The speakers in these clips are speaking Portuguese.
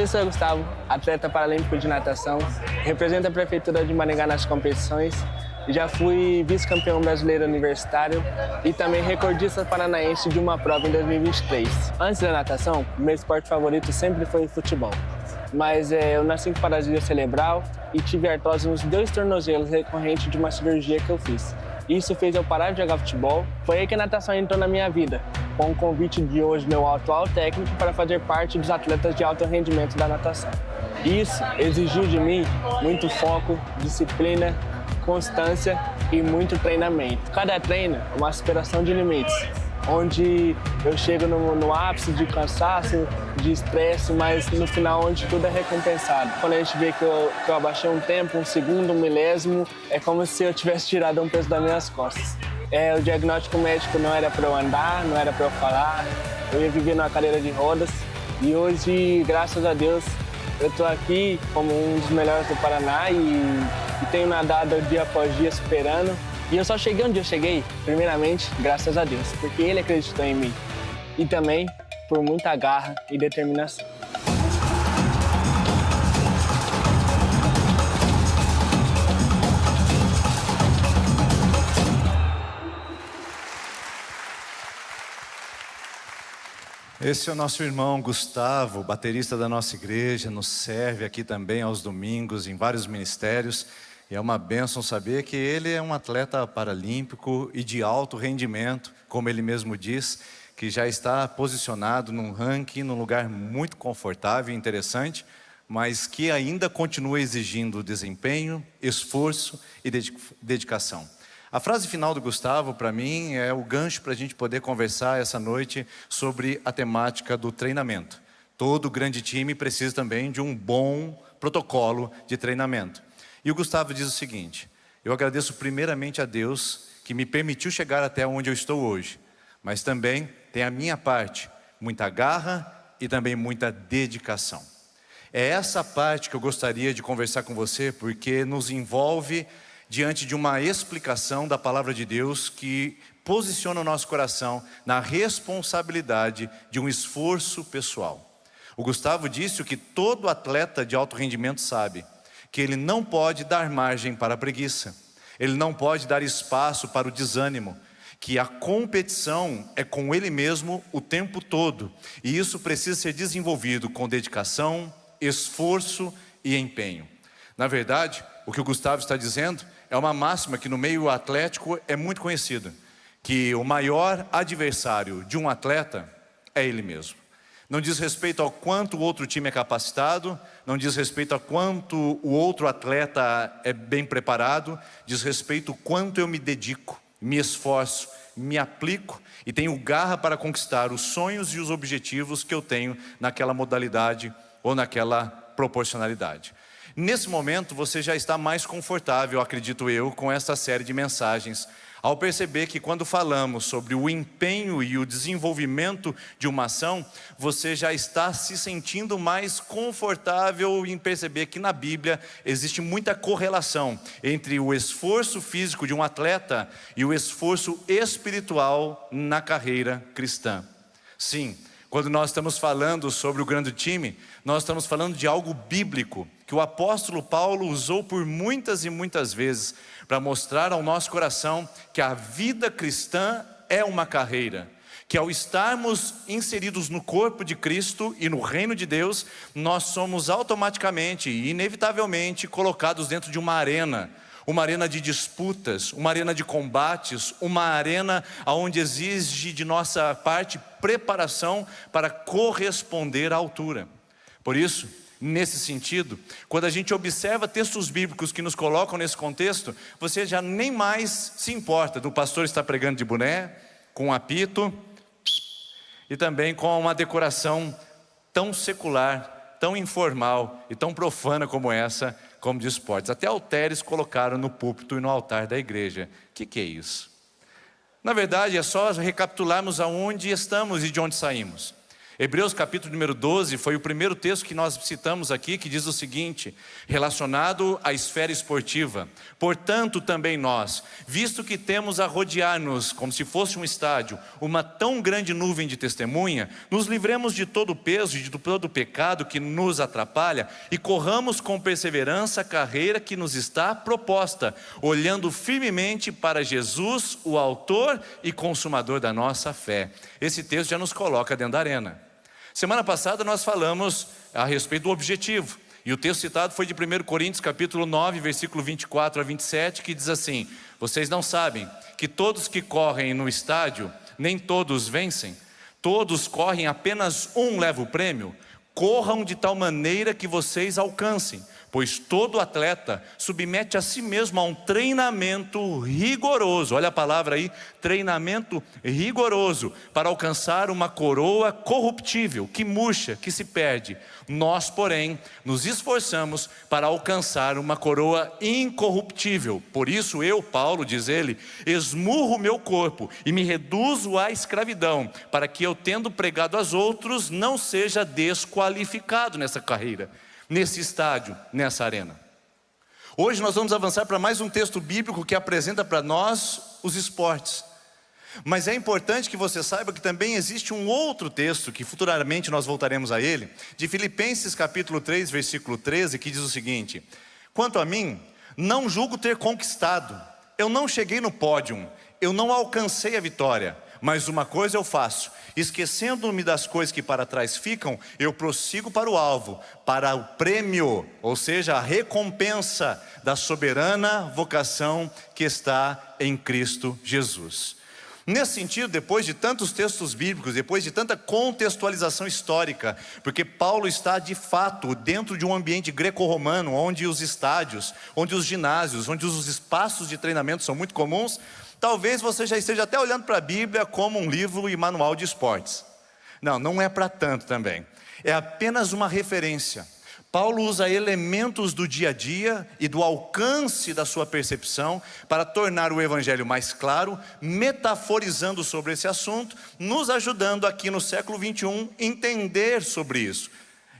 Eu sou Gustavo, atleta paralímpico de natação, represento a Prefeitura de Maringá nas competições e já fui vice-campeão brasileiro universitário e também recordista paranaense de uma prova em 2023. Antes da natação, meu esporte favorito sempre foi o futebol, mas eu nasci com paralisia cerebral e tive artrose nos 2 tornozelos recorrente de uma cirurgia que eu fiz. Isso fez eu parar de jogar futebol. Foi aí que a natação entrou na minha vida, com o convite de hoje meu atual técnico para fazer parte dos atletas de alto rendimento da natação. Isso exigiu de mim muito foco, disciplina, constância e muito treinamento. Cada treino é uma superação de limites, onde eu chego no ápice de cansaço, de estresse, mas no final onde tudo é recompensado. Quando a gente vê que eu abaixei um tempo, um segundo, um milésimo, é como se eu tivesse tirado um peso das minhas costas. O diagnóstico médico não era para eu andar, não era para eu falar, eu ia viver numa cadeira de rodas e hoje, graças a Deus, eu estou aqui como um dos melhores do Paraná e tenho nadado dia após dia superando. E eu só cheguei onde eu cheguei, primeiramente, graças a Deus, porque Ele acreditou em mim. E também por muita garra e determinação. Esse é o nosso irmão Gustavo, baterista da nossa igreja, nos serve aqui também aos domingos em vários ministérios. E é uma bênção saber que ele é um atleta paralímpico e de alto rendimento, como ele mesmo diz, que já está posicionado num ranking, num lugar muito confortável e interessante, mas que ainda continua exigindo desempenho, esforço e dedicação. A frase final do Gustavo, para mim, é o gancho para a gente poder conversar essa noite sobre a temática do treinamento. Todo grande time precisa também de um bom protocolo de treinamento. E o Gustavo diz o seguinte: eu agradeço primeiramente a Deus que me permitiu chegar até onde eu estou hoje, mas também tem a minha parte, muita garra e também muita dedicação. É essa parte que eu gostaria de conversar com você, porque nos envolve diante de uma explicação da palavra de Deus que posiciona o nosso coração na responsabilidade de um esforço pessoal. O Gustavo disse o que todo atleta de alto rendimento sabe, que ele não pode dar margem para a preguiça, ele não pode dar espaço para o desânimo, que a competição é com ele mesmo o tempo todo, e isso precisa ser desenvolvido com dedicação, esforço e empenho. Na verdade, o que o Gustavo está dizendo é uma máxima que no meio atlético é muito conhecida, que o maior adversário de um atleta é ele mesmo. Não diz respeito ao quanto o outro time é capacitado, não diz respeito a quanto o outro atleta é bem preparado, diz respeito ao quanto eu me dedico, me esforço, me aplico e tenho garra para conquistar os sonhos e os objetivos que eu tenho naquela modalidade ou naquela proporcionalidade. Nesse momento você já está mais confortável, acredito eu, com esta série de mensagens, ao perceber que quando falamos sobre o empenho e o desenvolvimento de uma ação, você já está se sentindo mais confortável em perceber que na Bíblia existe muita correlação entre o esforço físico de um atleta e o esforço espiritual na carreira cristã. Sim, quando nós estamos falando sobre o grande time, nós estamos falando de algo bíblico, que o apóstolo Paulo usou por muitas e muitas vezes, para mostrar ao nosso coração que a vida cristã é uma carreira, que ao estarmos inseridos no corpo de Cristo e no reino de Deus, nós somos automaticamente e inevitavelmente colocados dentro de uma arena de disputas, uma arena de combates, uma arena onde exige de nossa parte preparação para corresponder à altura. Por isso, nesse sentido, quando a gente observa textos bíblicos que nos colocam nesse contexto, você já nem mais se importa do pastor estar pregando de boné, com um apito e também com uma decoração tão secular, tão informal e tão profana como essa, como de esportes. Até halteres colocaram no púlpito e no altar da igreja. O que é isso? Na verdade, é só recapitularmos aonde estamos e de onde saímos. Hebreus capítulo número 12 foi o primeiro texto que nós citamos aqui, que diz o seguinte, relacionado à esfera esportiva: portanto também nós, visto que temos a rodear-nos, como se fosse um estádio, uma tão grande nuvem de testemunha, nos livremos de todo o peso e de todo o pecado que nos atrapalha e corramos com perseverança a carreira que nos está proposta, olhando firmemente para Jesus, o autor e consumador da nossa fé. Esse texto já nos coloca dentro da arena. Semana passada nós falamos a respeito do objetivo, e o texto citado foi de 1 Coríntios capítulo 9, versículo 24 a 27, que diz assim: vocês não sabem que todos que correm no estádio, nem todos vencem? Todos correm, apenas um leva o prêmio? Corram de tal maneira que vocês alcancem, pois todo atleta submete a si mesmo a um treinamento rigoroso. Olha a palavra aí, treinamento rigoroso, para alcançar uma coroa corruptível, que murcha, que se perde. Nós, porém, nos esforçamos para alcançar uma coroa incorruptível. Por isso eu, Paulo, diz ele, esmurro meu corpo e me reduzo à escravidão, para que eu, tendo pregado aos outros, não seja desqualificado nessa carreira, nesse estádio, nessa arena. Hoje nós vamos avançar para mais um texto bíblico que apresenta para nós os esportes. Mas é importante que você saiba que também existe um outro texto, que futuramente nós voltaremos a ele, de Filipenses capítulo 3, versículo 13, que diz o seguinte: quanto a mim, não julgo ter conquistado, eu não cheguei no pódio, eu não alcancei a vitória, mas uma coisa eu faço, esquecendo-me das coisas que para trás ficam, eu prossigo para o alvo, para o prêmio, ou seja, a recompensa da soberana vocação que está em Cristo Jesus. Nesse sentido, depois de tantos textos bíblicos, depois de tanta contextualização histórica, porque Paulo está de fato dentro de um ambiente greco-romano, onde os estádios, onde os ginásios, onde os espaços de treinamento são muito comuns, talvez você já esteja até olhando para a Bíblia como um livro e manual de esportes. Não, não é para tanto também. É apenas uma referência. Paulo usa elementos do dia a dia e do alcance da sua percepção para tornar o evangelho mais claro, metaforizando sobre esse assunto, nos ajudando aqui no século 21 a entender sobre isso.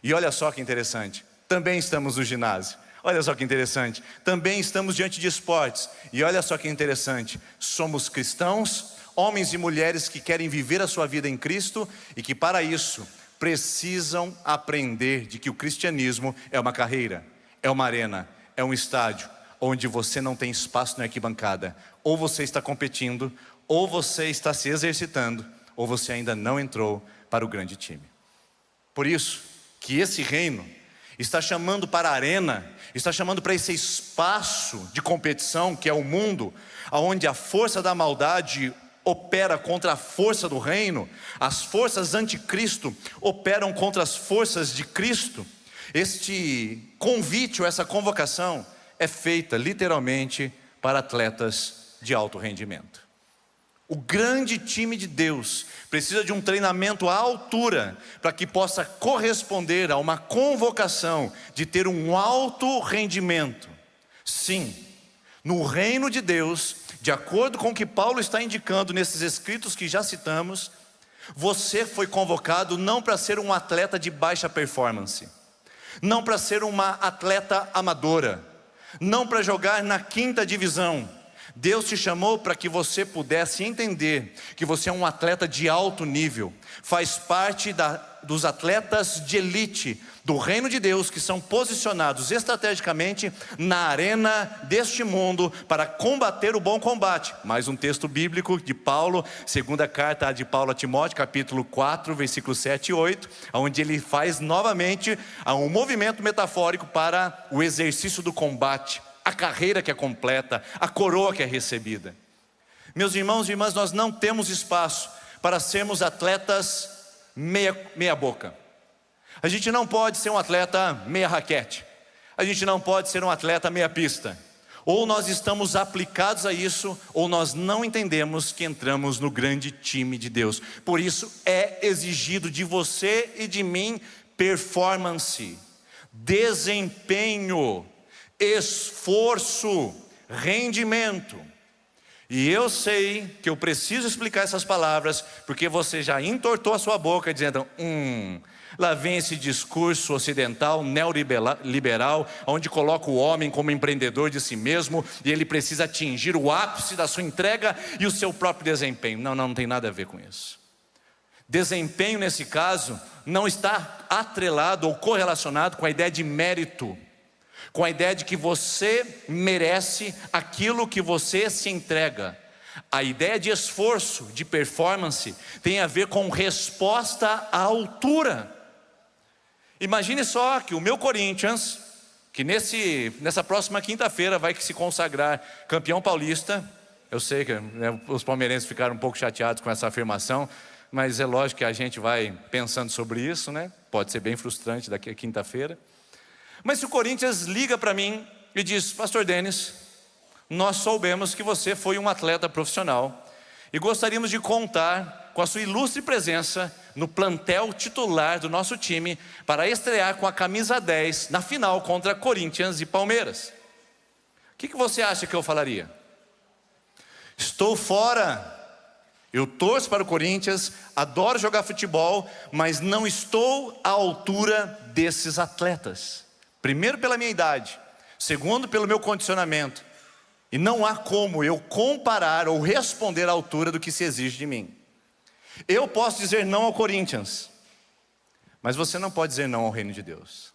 E olha só que interessante, também estamos no ginásio. Olha só que interessante, também estamos diante de esportes. E olha só que interessante, somos cristãos, homens e mulheres que querem viver a sua vida em Cristo e que para isso precisam aprender de que o cristianismo é uma carreira, é uma arena, é um estádio, onde você não tem espaço na arquibancada. Ou você está competindo, ou você está se exercitando, ou você ainda não entrou para o grande time. Por isso que esse reino está chamando para a arena, está chamando para esse espaço de competição que é o mundo, onde a força da maldade opera contra a força do reino, as forças anticristo operam contra as forças de Cristo. Este convite ou essa convocação é feita literalmente para atletas de alto rendimento. O grande time de Deus precisa de um treinamento à altura para que possa corresponder a uma convocação de ter um alto rendimento. Sim, no reino de Deus, de acordo com o que Paulo está indicando nesses escritos que já citamos, você foi convocado não para ser um atleta de baixa performance, não para ser uma atleta amadora, não para jogar na 5ª divisão. Deus te chamou para que você pudesse entender que você é um atleta de alto nível, faz parte dos atletas de elite do reino de Deus, que são posicionados estrategicamente na arena deste mundo para combater o bom combate. Mais um texto bíblico de Paulo, segunda carta de Paulo a Timóteo, capítulo 4, versículos 7 e 8, onde ele faz novamente um movimento metafórico para o exercício do combate, a carreira que é completa, a coroa que é recebida. Meus irmãos e irmãs, nós não temos espaço para sermos atletas meia boca. A gente não pode ser um atleta meia raquete. A gente não pode ser um atleta meia pista. Ou nós estamos aplicados a isso, ou nós não entendemos que entramos no grande time de Deus. Por isso é exigido de você e de mim performance, desempenho, esforço, rendimento. E eu sei que eu preciso explicar essas palavras, porque você já entortou a sua boca dizendo, lá vem esse discurso ocidental, neoliberal, onde coloca o homem como empreendedor de si mesmo, e ele precisa atingir o ápice da sua entrega e o seu próprio desempenho. Não tem nada a ver com isso. Desempenho nesse caso não está atrelado ou correlacionado com a ideia de mérito, com a ideia de que você merece aquilo que você se entrega. A ideia de esforço, de performance, tem a ver com resposta à altura. Imagine só que o meu Corinthians, que nessa próxima quinta-feira vai se consagrar campeão paulista. Eu sei que os palmeirenses ficaram um pouco chateados com essa afirmação, mas é lógico que a gente vai pensando sobre isso, né? Pode ser bem frustrante daqui a quinta-feira. Mas se o Corinthians liga para mim e diz, pastor Denis, nós soubemos que você foi um atleta profissional e gostaríamos de contar com a sua ilustre presença no plantel titular do nosso time para estrear com a camisa 10 na final contra Corinthians e Palmeiras. O que você acha que eu falaria? Estou fora. Eu torço para o Corinthians, adoro jogar futebol, mas não estou à altura desses atletas. Primeiro pela minha idade, segundo pelo meu condicionamento. E não há como eu comparar ou responder à altura do que se exige de mim. Eu posso dizer não ao Corinthians, mas você não pode dizer não ao reino de Deus.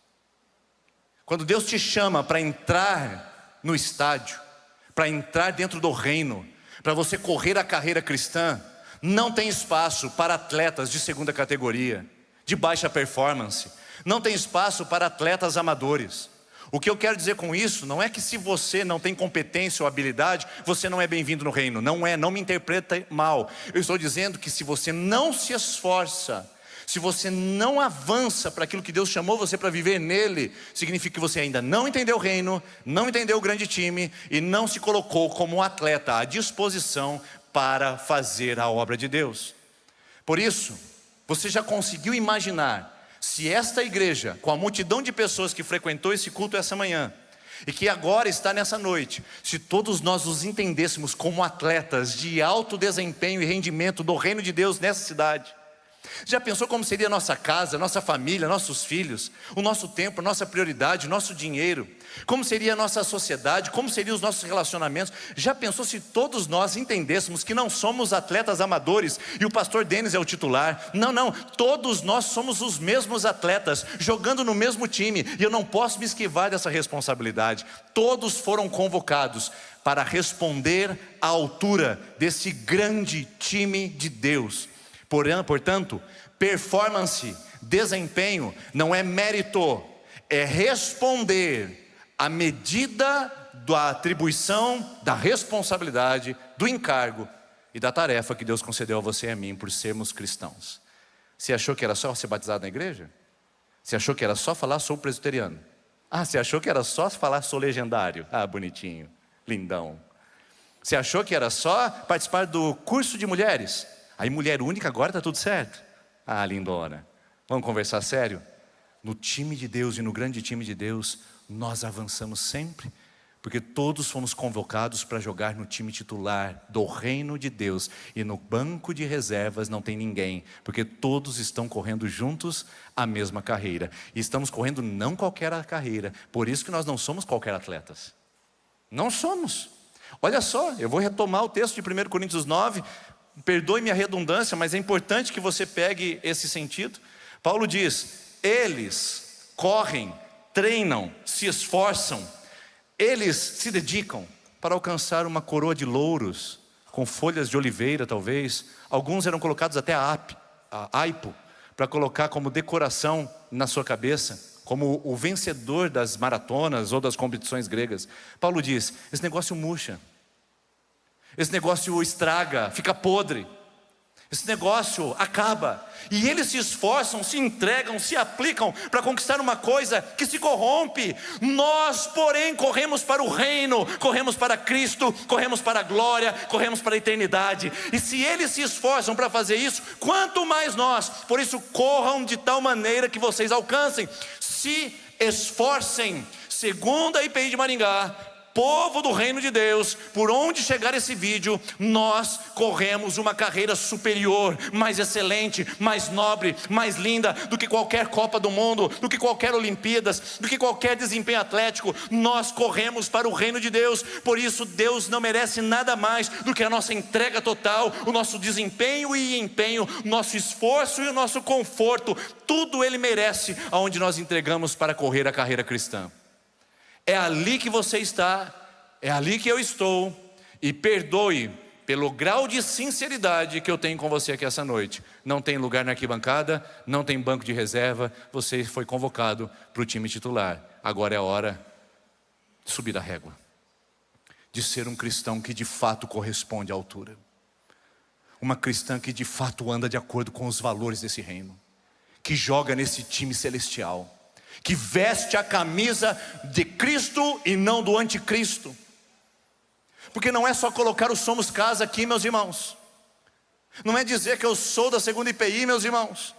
Quando Deus te chama para entrar no estádio, para entrar dentro do reino, para você correr a carreira cristã, não tem espaço para atletas de segunda categoria, de baixa performance. Não tem espaço para atletas amadores. O que eu quero dizer com isso não é que se você não tem competência ou habilidade, você não é bem-vindo no reino. Não me interpreta mal. Eu estou dizendo que se você não se esforça, se você não avança para aquilo que Deus chamou você para viver nele, significa que você ainda não entendeu o reino, não entendeu o grande time e não se colocou como um atleta à disposição para fazer a obra de Deus. Por isso, você já conseguiu imaginar se esta igreja, com a multidão de pessoas que frequentou esse culto essa manhã e que agora está nessa noite, se todos nós nos entendêssemos como atletas de alto desempenho e rendimento do reino de Deus nessa cidade, já pensou como seria a nossa casa, nossa família, nossos filhos, o nosso tempo, nossa prioridade, nosso dinheiro? Como seria a nossa sociedade? Como seriam os nossos relacionamentos? Já pensou se todos nós entendêssemos que não somos atletas amadores e o pastor Denis é o titular? Não, todos nós somos os mesmos atletas, jogando no mesmo time, e eu não posso me esquivar dessa responsabilidade. Todos foram convocados para responder à altura desse grande time de Deus. Portanto, performance, desempenho, não é mérito, é responder à medida da atribuição, da responsabilidade, do encargo e da tarefa que Deus concedeu a você e a mim por sermos cristãos. Você achou que era só ser batizado na igreja? Você achou que era só falar sou presbiteriano? Você achou que era só falar sou legendário? Bonitinho, lindão. Você achou que era só participar do curso de mulheres? Aí mulher única, agora está tudo certo. Lindona, vamos conversar sério? No time de Deus e no grande time de Deus, nós avançamos sempre, porque todos fomos convocados para jogar no time titular do reino de Deus. E no banco de reservas não tem ninguém, porque todos estão correndo juntos a mesma carreira. E estamos correndo não qualquer carreira, por isso que nós não somos qualquer atletas. Não somos. Olha só, eu vou retomar o texto de 1 Coríntios 9, perdoe-me a redundância, mas é importante que você pegue esse sentido. Paulo diz, eles correm, treinam, se esforçam, eles se dedicam para alcançar uma coroa de louros, com folhas de oliveira talvez. Alguns eram colocados até a aipo, para colocar como decoração na sua cabeça, como o vencedor das maratonas ou das competições gregas. Paulo diz, esse negócio murcha. Esse negócio estraga, fica podre. Esse negócio acaba. E eles se esforçam, se entregam, se aplicam para conquistar uma coisa que se corrompe. Nós, porém, corremos para o reino, corremos para Cristo, corremos para a glória, corremos para a eternidade. E se eles se esforçam para fazer isso, quanto mais nós. Por isso, corram de tal maneira que vocês alcancem. Se esforcem. Segunda IPI de Maringá, povo do reino de Deus, por onde chegar esse vídeo, nós corremos uma carreira superior, mais excelente, mais nobre, mais linda do que qualquer Copa do Mundo, do que qualquer Olimpíadas, do que qualquer desempenho atlético. Nós corremos para o reino de Deus. Por isso Deus não merece nada mais do que a nossa entrega total, o nosso desempenho e empenho, nosso esforço e o nosso conforto. Tudo Ele merece, aonde nós entregamos para correr a carreira cristã. É ali que você está, é ali que eu estou, e perdoe pelo grau de sinceridade que eu tenho com você aqui essa noite. Não tem lugar na arquibancada, não tem banco de reserva, você foi convocado para o time titular. Agora é a hora de subir a régua, de ser um cristão que de fato corresponde à altura, uma cristã que de fato anda de acordo com os valores desse reino, que joga nesse time celestial, que veste a camisa de Cristo e não do anticristo. Porque não é só colocar o Somos Casa aqui, meus irmãos. Não é dizer que eu sou da segunda IPI, meus irmãos,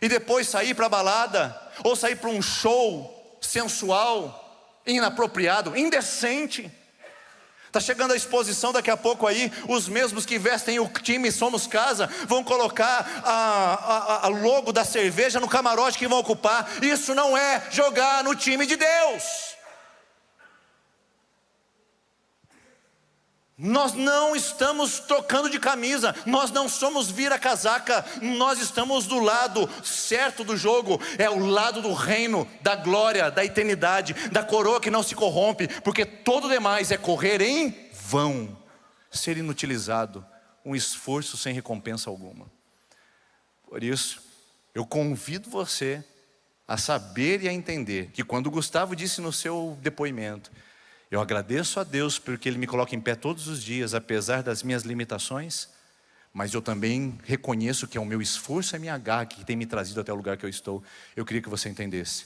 e depois sair para a balada, ou sair para um show sensual, inapropriado, indecente. Está chegando a exposição daqui a pouco aí. Os mesmos que vestem o time Somos Casa vão colocar a logo da cerveja no camarote que vão ocupar. Isso não é jogar no time de Deus. Nós não estamos trocando de camisa, nós não somos vira-casaca, nós estamos do lado certo do jogo, é o lado do reino, da glória, da eternidade, da coroa que não se corrompe, porque todo demais é correr em vão, ser inutilizado, um esforço sem recompensa alguma. Por isso, eu convido você a saber e a entender que quando o Gustavo disse no seu depoimento, eu agradeço a Deus porque Ele me coloca em pé todos os dias, apesar das minhas limitações, mas eu também reconheço que é o meu esforço, é a minha garra que tem me trazido até o lugar que eu estou. Eu queria que você entendesse,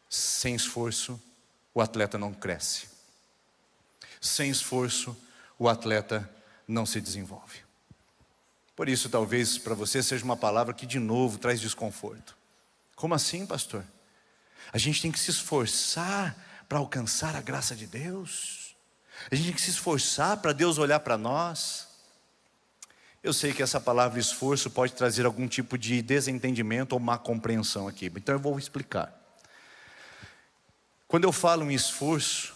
sem esforço o atleta não cresce, sem esforço o atleta não se desenvolve. Por isso talvez para você seja uma palavra que de novo traz desconforto. Como assim, pastor? A gente tem que se esforçar para alcançar a graça de Deus? A gente tem que se esforçar para Deus olhar para nós? Eu sei que essa palavra esforço pode trazer algum tipo de desentendimento ou má compreensão aqui, então eu vou explicar. Quando eu falo em esforço,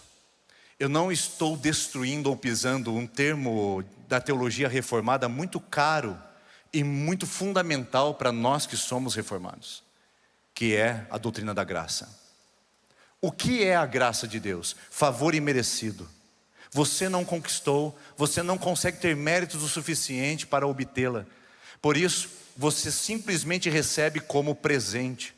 eu não estou destruindo ou pisando um termo da teologia reformada muito caro e muito fundamental para nós que somos reformados, que é a doutrina da graça. O que é a graça de Deus? Favor imerecido. Você não conquistou, você não consegue ter méritos o suficiente para obtê-la. Por isso, você simplesmente recebe como presente.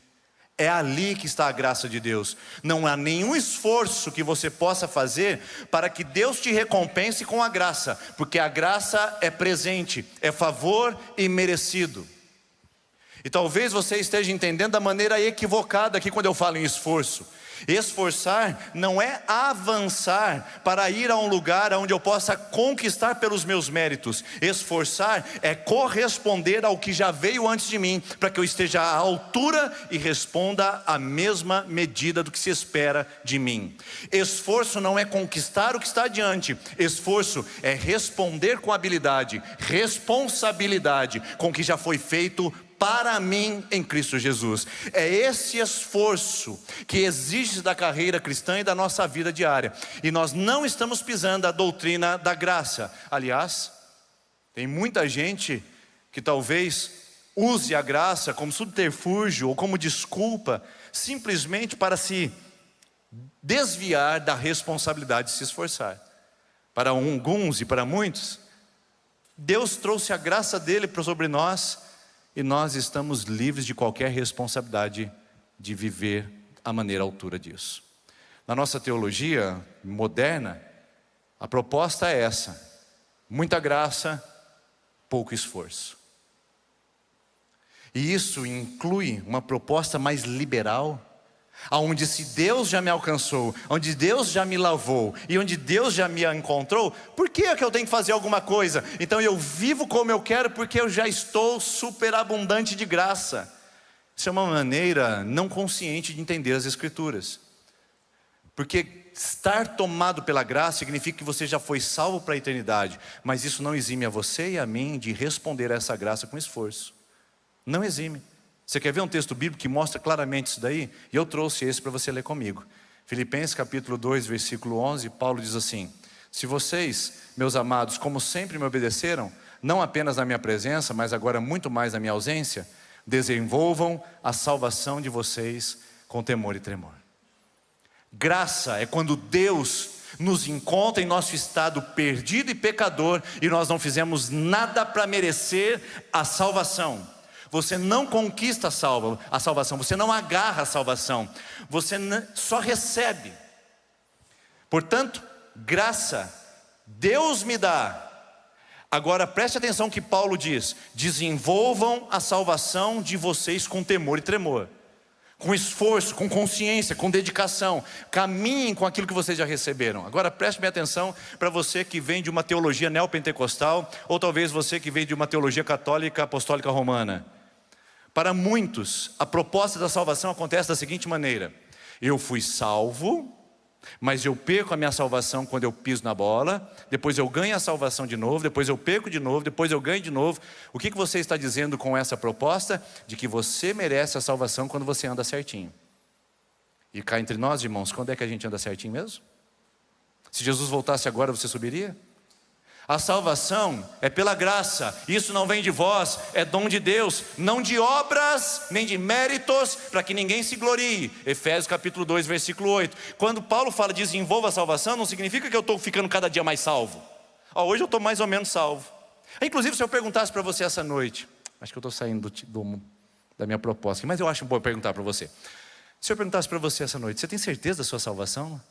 É ali que está a graça de Deus. Não há nenhum esforço que você possa fazer para que Deus te recompense com a graça, porque a graça é presente, é favor imerecido. E talvez você esteja entendendo da maneira equivocada aqui quando eu falo em esforço. Esforçar não é avançar para ir a um lugar onde eu possa conquistar pelos meus méritos. Esforçar é corresponder ao que já veio antes de mim, para que eu esteja à altura e responda a mesma medida do que se espera de mim. Esforço não é conquistar o que está adiante. Esforço é responder com habilidade, responsabilidade com o que já foi feito para mim em Cristo Jesus. É esse esforço que exige da carreira cristã e da nossa vida diária. E nós não estamos pisando a doutrina da graça. Aliás, tem muita gente que talvez use a graça como subterfúgio ou como desculpa, simplesmente para se desviar da responsabilidade de se esforçar. Para alguns e para muitos, Deus trouxe a graça dele sobre nós, e nós estamos livres de qualquer responsabilidade de viver à maneira à altura disso. Na nossa teologia moderna, a proposta é essa: muita graça, pouco esforço. E isso inclui uma proposta mais liberal, onde se Deus já me alcançou, onde Deus já me lavou e onde Deus já me encontrou, por que é que eu tenho que fazer alguma coisa? Então eu vivo como eu quero porque eu já estou superabundante de graça. Isso é uma maneira não consciente de entender as Escrituras. Porque estar tomado pela graça significa que você já foi salvo para a eternidade. Mas isso não exime a você e a mim de responder a essa graça com esforço. Não exime. Você quer ver um texto bíblico que mostra claramente isso daí? E eu trouxe esse para você ler comigo. Filipenses capítulo 2, versículo 11, Paulo diz assim: se vocês, meus amados, como sempre me obedeceram, não apenas na minha presença, mas agora muito mais na minha ausência, desenvolvam a salvação de vocês com temor e tremor. Graça é quando Deus nos encontra em nosso estado perdido e pecador e nós não fizemos nada para merecer a salvação. Você não conquista a salvação, você não agarra a salvação, você só recebe. Portanto, graça, Deus me dá. Agora preste atenção que Paulo diz: desenvolvam a salvação de vocês com temor e tremor, com esforço, com consciência, com dedicação. Caminhem com aquilo que vocês já receberam. Agora preste bem atenção para você que vem de uma teologia neopentecostal, ou talvez você que vem de uma teologia católica apostólica romana. Para muitos, a proposta da salvação acontece da seguinte maneira: eu fui salvo, mas eu perco a minha salvação quando eu piso na bola, depois eu ganho a salvação de novo, depois eu perco de novo, depois eu ganho de novo. O que você está dizendo com essa proposta? De que você merece a salvação quando você anda certinho. E cá entre nós, irmãos, quando é que a gente anda certinho mesmo? Se Jesus voltasse agora, você subiria? A salvação é pela graça, isso não vem de vós, é dom de Deus, não de obras, nem de méritos, para que ninguém se glorie. Efésios capítulo 2, versículo 8. Quando Paulo fala de desenvolva a salvação, não significa que eu estou ficando cada dia mais salvo. Hoje eu estou mais ou menos salvo. Inclusive, se eu perguntasse para você essa noite, acho que eu estou saindo da minha proposta, mas eu acho bom perguntar para você. Se eu perguntasse para você essa noite, você tem certeza da sua salvação?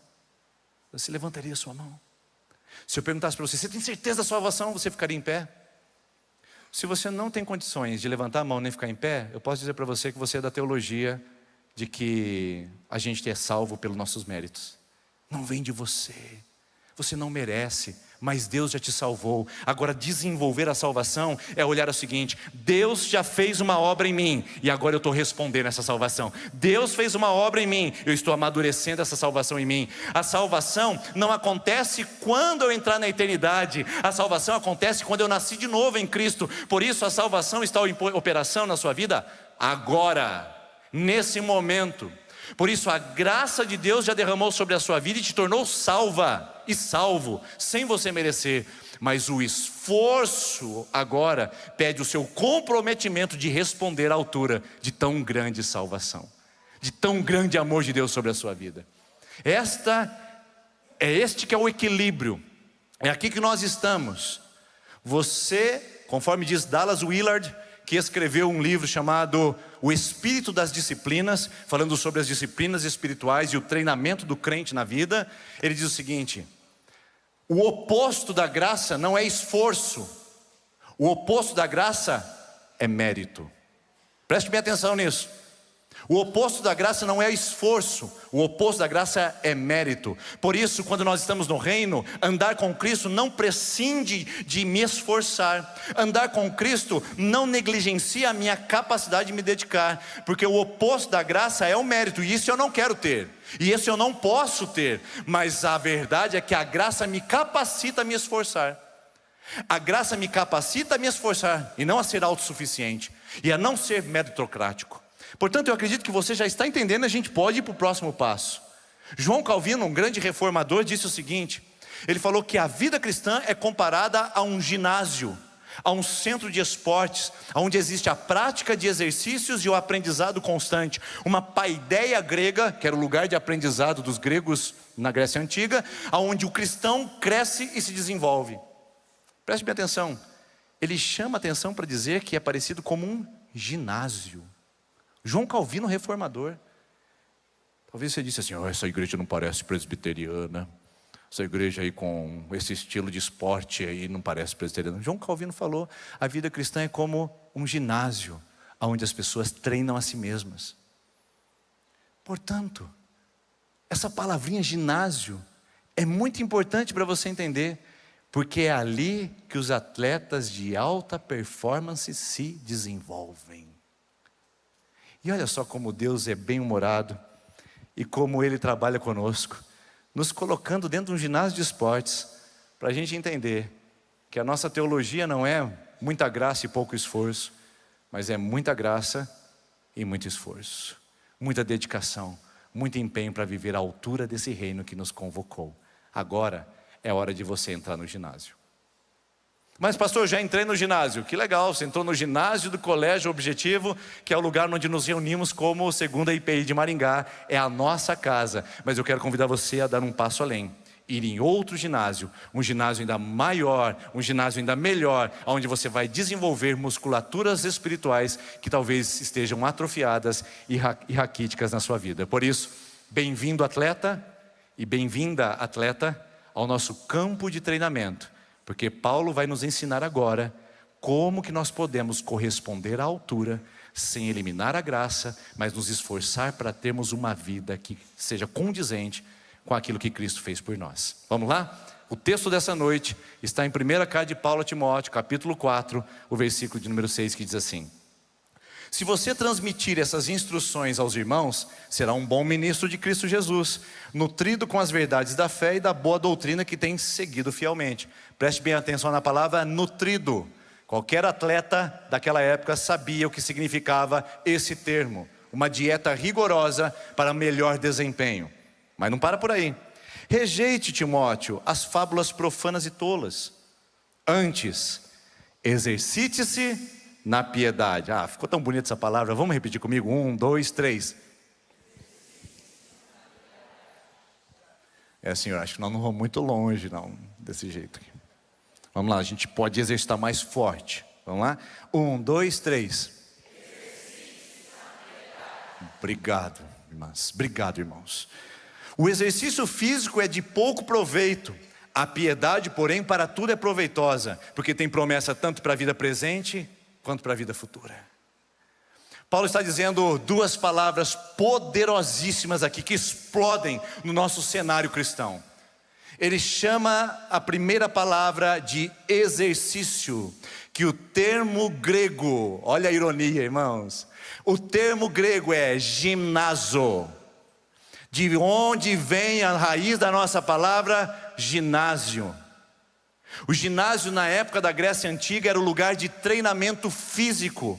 Você levantaria a sua mão? Se eu perguntasse para você, você tem certeza da sua salvação? Você ficaria em pé? Se você não tem condições de levantar a mão nem ficar em pé, eu posso dizer para você que você é da teologia de que a gente é salvo pelos nossos méritos. Não vem de você, você não merece, mas Deus já te salvou. Agora desenvolver a salvação é olhar o seguinte: Deus já fez uma obra em mim, e agora eu estou respondendo essa salvação. Deus fez uma obra em mim, eu estou amadurecendo essa salvação em mim. A salvação não acontece quando eu entrar na eternidade, a salvação acontece quando eu nasci de novo em Cristo. Por isso a salvação está em operação na sua vida agora, nesse momento. Por isso a graça de Deus já derramou sobre a sua vida e te tornou salva e salvo, sem você merecer. Mas o esforço agora pede o seu comprometimento de responder à altura de tão grande salvação, de tão grande amor de Deus sobre a sua vida. Este que é o equilíbrio, é aqui que nós estamos. Você, conforme diz Dallas Willard, que escreveu um livro chamado O Espírito das Disciplinas, falando sobre as disciplinas espirituais e o treinamento do crente na vida. Ele diz o seguinte: o oposto da graça não é esforço, o oposto da graça é mérito. Preste bem atenção nisso. O oposto da graça não é esforço, o oposto da graça é mérito. Por isso, quando nós estamos no reino, andar com Cristo não prescinde de me esforçar. Andar com Cristo não negligencia a minha capacidade de me dedicar, porque o oposto da graça é o mérito, e isso eu não quero ter, e isso eu não posso ter. Mas a verdade é que a graça me capacita a me esforçar. A graça me capacita a me esforçar, e não a ser autossuficiente, e a não ser meritocrático. Portanto, eu acredito que você já está entendendo, a gente pode ir para o próximo passo. João Calvino, um grande reformador, disse o seguinte: ele falou que a vida cristã é comparada a um ginásio, a um centro de esportes, onde existe a prática de exercícios e o aprendizado constante. Uma paideia grega, que era o lugar de aprendizado dos gregos na Grécia Antiga, onde o cristão cresce e se desenvolve. Preste bem atenção, ele chama atenção para dizer que é parecido como um ginásio. João Calvino, reformador. Talvez você disse assim: essa igreja não parece presbiteriana, essa igreja aí com esse estilo de esporte aí não parece presbiteriana. João Calvino falou: a vida cristã é como um ginásio, onde as pessoas treinam a si mesmas. Portanto, essa palavrinha ginásio é muito importante para você entender, porque é ali que os atletas de alta performance se desenvolvem. E olha só como Deus é bem-humorado e como Ele trabalha conosco. nos colocando dentro de um ginásio de esportes, para a gente entender que a nossa teologia não é muita graça e pouco esforço, mas é muita graça e muito esforço, muita dedicação, muito empenho para viver à altura desse reino que nos convocou. Agora é hora de você entrar no ginásio. Mas pastor, já entrei no ginásio. Que legal, você entrou no ginásio do Colégio Objetivo, que é o lugar onde nos reunimos como segunda IPI de Maringá. É a nossa casa. Mas eu quero convidar você a dar um passo além, ir em outro ginásio, um ginásio ainda maior, um ginásio ainda melhor, onde você vai desenvolver musculaturas espirituais que talvez estejam atrofiadas e raquíticas na sua vida. Por isso, bem-vindo atleta e bem-vinda atleta ao nosso campo de treinamento, porque Paulo vai nos ensinar agora como que nós podemos corresponder à altura, sem eliminar a graça, mas nos esforçar para termos uma vida que seja condizente com aquilo que Cristo fez por nós. Vamos lá? O texto dessa noite está em 1ª carta de Paulo a Timóteo, capítulo 4, o versículo de número 6, que diz assim: se você transmitir essas instruções aos irmãos, será um bom ministro de Cristo Jesus, nutrido com as verdades da fé e da boa doutrina que tem seguido fielmente. Preste bem atenção na palavra nutrido. Qualquer atleta daquela época sabia o que significava esse termo, uma dieta rigorosa para melhor desempenho. Mas não para por aí. Rejeite, Timóteo, as fábulas profanas e tolas. Antes, exercite-se na piedade. Ficou tão bonita essa palavra. Vamos repetir comigo? 1, 2, 3. Senhor, acho que nós não vamos muito longe, não, desse jeito aqui. Vamos lá, a gente pode exercitar mais forte. Vamos lá? 1, 2, 3. Obrigado, irmãs. Obrigado, irmãos. O exercício físico é de pouco proveito. A piedade, porém, para tudo é proveitosa, porque tem promessa tanto para a vida presente quanto para a vida futura. Paulo está dizendo duas palavras poderosíssimas aqui, que explodem no nosso cenário cristão. Ele chama a primeira palavra de exercício, que o termo grego, olha a ironia, irmãos, o termo grego é gimnazo, de onde vem a raiz da nossa palavra ginásio. O ginásio na época da Grécia Antiga era o lugar de treinamento físico,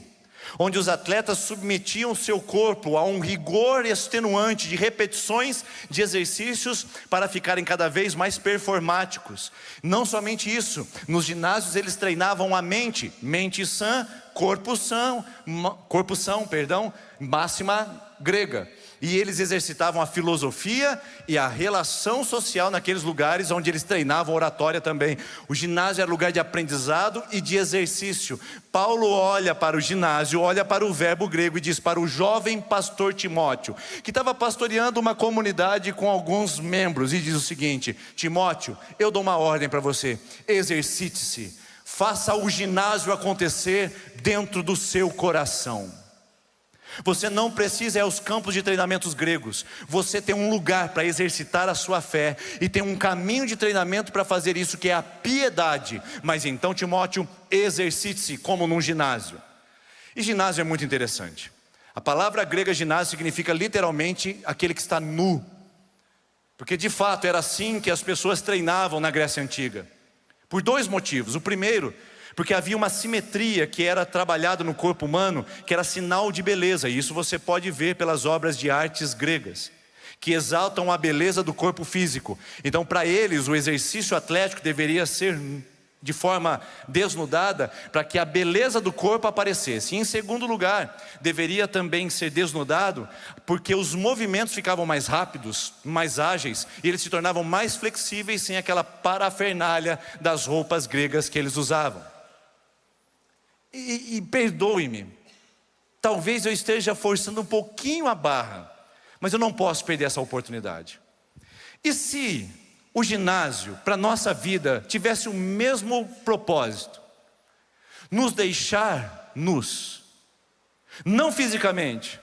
onde os atletas submetiam seu corpo a um rigor extenuante de repetições de exercícios para ficarem cada vez mais performáticos. Não somente isso, nos ginásios eles treinavam a mente sã, corpo são, máxima grega. E eles exercitavam a filosofia e a relação social naqueles lugares onde eles treinavam oratória também. O ginásio era lugar de aprendizado e de exercício. Paulo olha para o ginásio, olha para o verbo grego e diz para o jovem pastor Timóteo, que estava pastoreando uma comunidade com alguns membros, e diz o seguinte: Timóteo, eu dou uma ordem para você, exercite-se, faça o ginásio acontecer dentro do seu coração. Você não precisa ir aos campos de treinamentos gregos. Você tem um lugar para exercitar a sua fé, e tem um caminho de treinamento para fazer isso, que é a piedade. Mas então, Timóteo, exercite-se como num ginásio. E ginásio é muito interessante. A palavra grega ginásio significa literalmente aquele que está nu, porque de fato era assim que as pessoas treinavam na Grécia Antiga, por dois motivos. O primeiro, porque havia uma simetria que era trabalhada no corpo humano, que era sinal de beleza, e isso você pode ver pelas obras de artes gregas, que exaltam a beleza do corpo físico. Então, para eles, o exercício atlético deveria ser de forma desnudada, para que a beleza do corpo aparecesse. E em segundo lugar, deveria também ser desnudado, porque os movimentos ficavam mais rápidos, mais ágeis, e eles se tornavam mais flexíveis sem aquela parafernália das roupas gregas que eles usavam. E perdoe-me, talvez eu esteja forçando um pouquinho a barra, mas eu não posso perder essa oportunidade. E se o ginásio para a nossa vida tivesse o mesmo propósito, nos deixar nus, não fisicamente,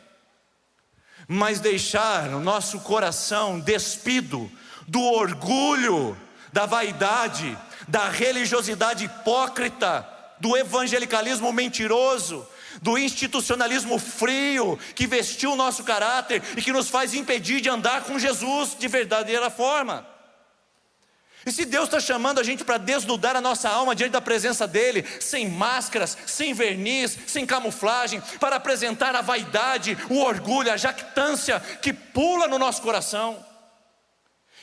mas deixar o nosso coração despido do orgulho, da vaidade, da religiosidade hipócrita, do evangelicalismo mentiroso, do institucionalismo frio que vestiu o nosso caráter e que nos faz impedir de andar com Jesus de verdadeira forma. E se Deus está chamando a gente para desnudar a nossa alma diante da presença dEle, sem máscaras, sem verniz, sem camuflagem, para apresentar a vaidade, o orgulho, a jactância que pula no nosso coração.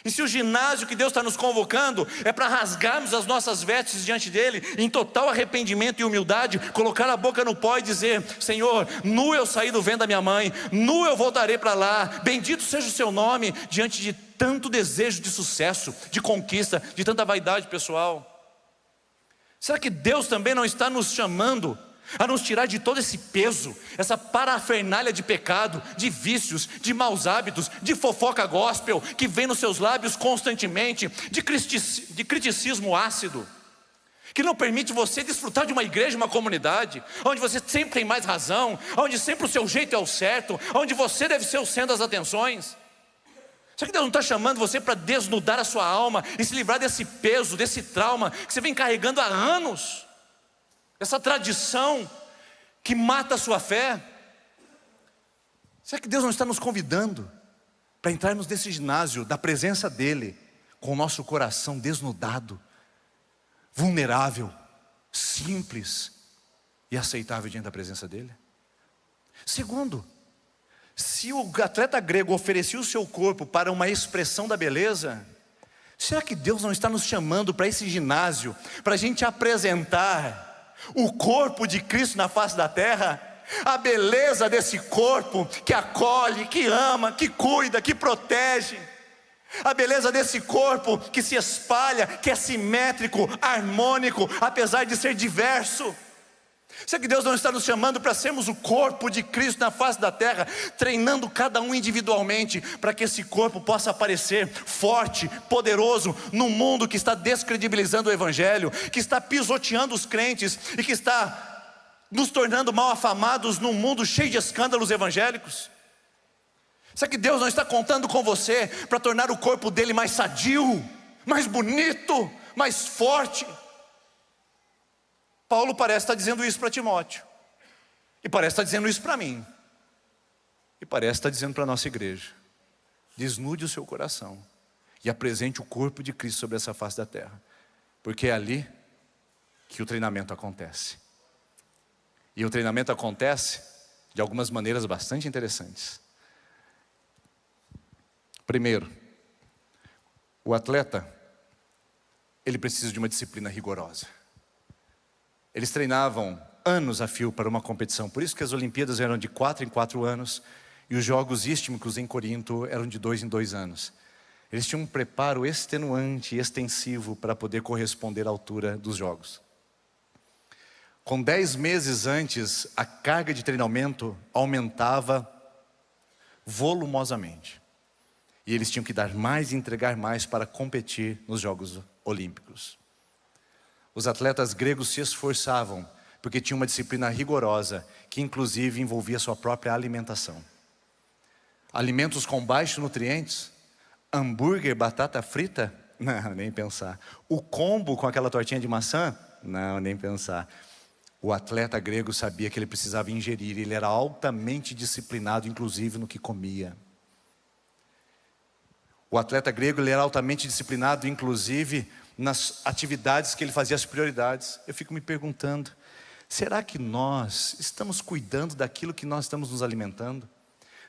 E se o ginásio que Deus está nos convocando é para rasgarmos as nossas vestes diante dEle, em total arrependimento e humildade, colocar a boca no pó e dizer: Senhor, nu eu saí do ventre da minha mãe, nu eu voltarei para lá, bendito seja o seu nome, diante de tanto desejo de sucesso, de conquista, de tanta vaidade pessoal. Será que Deus também não está nos chamando a nos tirar de todo esse peso, essa parafernália de pecado, de vícios, de maus hábitos, de fofoca gospel, que vem nos seus lábios constantemente, de criticismo ácido, que não permite você desfrutar de uma igreja, uma comunidade, onde você sempre tem mais razão, onde sempre o seu jeito é o certo, onde você deve ser o centro das atenções? Será que Deus não está chamando você para desnudar a sua alma e se livrar desse peso, desse trauma que você vem carregando há anos? Essa tradição que mata a sua fé? Será que Deus não está nos convidando para entrarmos nesse ginásio da presença dEle, com o nosso coração desnudado, vulnerável, simples e aceitável diante da presença dEle? Segundo, se o atleta grego oferecia o seu corpo para uma expressão da beleza, será que Deus não está nos chamando para esse ginásio, para a gente apresentar o corpo de Cristo na face da terra? A beleza desse corpo que acolhe, que ama, que cuida, que protege. A beleza desse corpo que se espalha, que é simétrico, harmônico, apesar de ser diverso. Será que Deus não está nos chamando para sermos o corpo de Cristo na face da terra, treinando cada um individualmente, para que esse corpo possa aparecer forte, poderoso, num mundo que está descredibilizando o Evangelho, que está pisoteando os crentes e que está nos tornando mal afamados num mundo cheio de escândalos evangélicos? Será que Deus não está contando com você para tornar o corpo dele mais sadio, mais bonito, mais forte? Paulo parece estar dizendo isso para Timóteo, e parece estar dizendo isso para mim, e parece estar dizendo para a nossa igreja: desnude o seu coração e apresente o corpo de Cristo sobre essa face da terra, porque é ali que o treinamento acontece. E o treinamento acontece de algumas maneiras bastante interessantes. Primeiro, o atleta, ele precisa de uma disciplina rigorosa. Eles treinavam anos a fio para uma competição, por isso que as Olimpíadas eram de 4 em 4 anos, e os Jogos Istmicos em Corinto eram de 2 em 2 anos. Eles tinham um preparo extenuante e extensivo para poder corresponder à altura dos Jogos. Com 10 meses antes, a carga de treinamento aumentava volumosamente. E eles tinham que dar mais e entregar mais para competir nos Jogos Olímpicos. Os atletas gregos se esforçavam, porque tinham uma disciplina rigorosa, que inclusive envolvia sua própria alimentação. Alimentos com baixos nutrientes, hambúrguer, batata frita? Não, nem pensar. O combo com aquela tortinha de maçã? Não, nem pensar. O atleta grego sabia que ele precisava ingerir, ele era altamente disciplinado, inclusive no que comia. O atleta grego, ele era altamente disciplinado, inclusive nas atividades que ele fazia as prioridades. Eu fico me perguntando, será que nós estamos cuidando daquilo que nós estamos nos alimentando?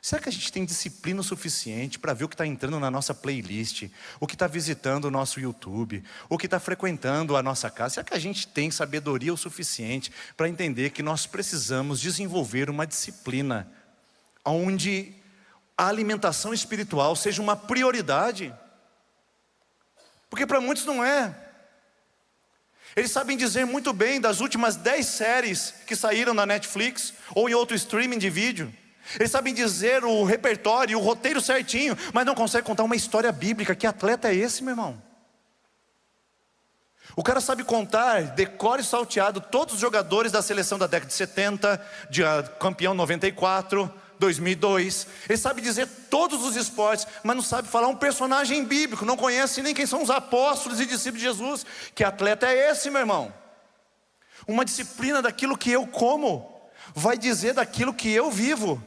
Será que a gente tem disciplina o suficiente para ver o que está entrando na nossa playlist, o que está visitando o nosso YouTube, o que está frequentando a nossa casa? Será que a gente tem sabedoria o suficiente para entender que nós precisamos desenvolver uma disciplina onde a alimentação espiritual seja uma prioridade? Porque para muitos não é. Eles sabem dizer muito bem das últimas 10 séries que saíram na Netflix ou em outro streaming de vídeo. Eles sabem dizer o repertório, o roteiro certinho, mas não conseguem contar uma história bíblica. Que atleta é esse, meu irmão? O cara sabe contar, decore e salteado, todos os jogadores da seleção da década de 70, de campeão 94, 2002. Ele sabe dizer todos os esportes, mas não sabe falar um personagem bíblico, não conhece nem quem são os apóstolos e discípulos de Jesus. Que atleta é esse, meu irmão? Uma disciplina daquilo que eu como, vai dizer daquilo que eu vivo.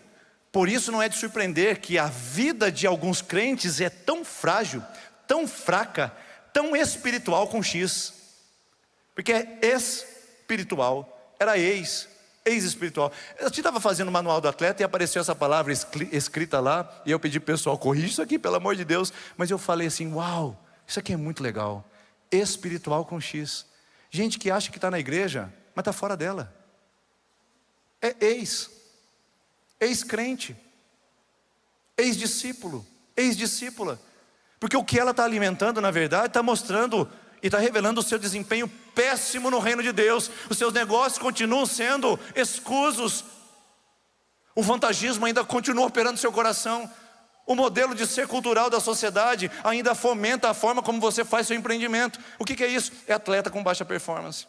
Por isso não é de surpreender que a vida de alguns crentes é tão frágil, tão fraca, tão espiritual com X. Porque é espiritual, era ex-espiritual. Eu estava fazendo o manual do atleta e apareceu essa palavra escrita lá, e eu pedi pro pessoal, corrige isso aqui, pelo amor de Deus. Mas eu falei assim, uau, isso aqui é muito legal. Espiritual com X. Gente que acha que está na igreja, mas está fora dela. É ex-crente, ex-discípulo, ex-discípula. Porque o que ela está alimentando, na verdade, está mostrando e está revelando o seu desempenho péssimo no reino de Deus. Os seus negócios continuam sendo escusos. O vantagismo ainda continua operando no seu coração. O modelo de ser cultural da sociedade ainda fomenta a forma como você faz seu empreendimento. O que é isso? É atleta com baixa performance.